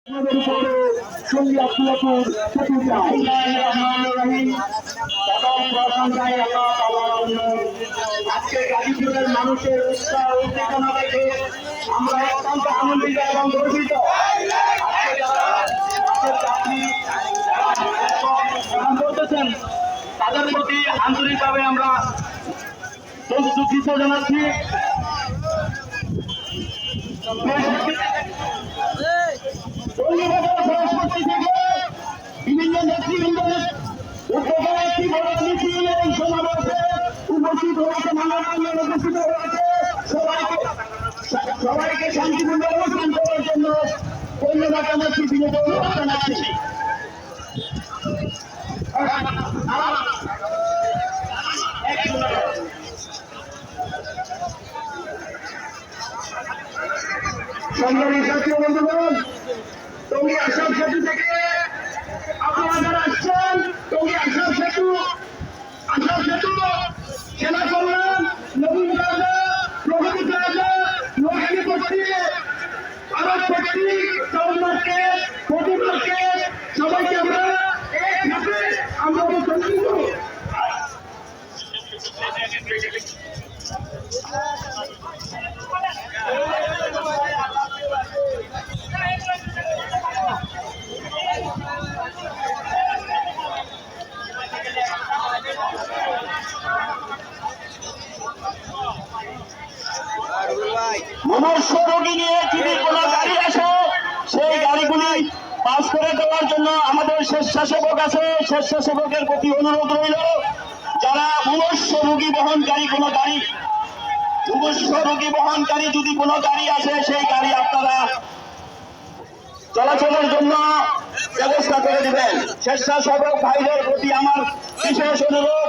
আজকে গাজীপুরের মানুষের উৎসাহ উদ্দীপনা দেখে আমরা অত্যন্ত আনন্দিত এবং গর্বিত। করতেছেন তাদের প্রতি আন্তরিকভাবে আমরা দুঃখিত জানাচ্ছি। বিভিন্ন নেতৃবৃন্দের উদ্যোগে একটি বড় মিছিল এবং সমাবেশে উপস্থিত হয়েছে, মানববন্ধনে উপস্থিত হয়েছে। সবাইকে শান্তিপূর্ণ অনুষ্ঠান করার জন্য ধন্যবাদ জানাচ্ছি, বিনোদ জানাচ্ছি। সংগ্রামী সাথী বন্ধুগণ, তুমি আসাম সেতু থেকে আপনারা যারা আসছেন, তুমি আসাম সেতু সেনা কল্যাণ, নবীন রাজা, প্রগতি রাজা, লোহানি পট্টি, আরব পট্টি, টাউন মার্কেট, পটি মার্কেট, সবাইকে আমরা একসাথে আমরা সংযুক্ত। মনুষ্য রোগী নিয়ে যদি কোনো গাড়ি আসে, সেই গাড়িগুলি পাস করে দেওয়ার জন্য আমাদের স্বেচ্ছাসেবক আছে। স্বেচ্ছাসেবকের প্রতি অনুরোধ রইল, যারা মনুষ্য রোগী বহনকারী কোনো গাড়ি, মনুষ্য রোগী বহনকারী যদি কোনো গাড়ি আসে, সেই গাড়ি আপনারা চলাচলের জন্য ব্যবস্থা করে দিবেন। স্বেচ্ছাসেবক ভাইদের প্রতি আমার বিশেষ অনুরোধ,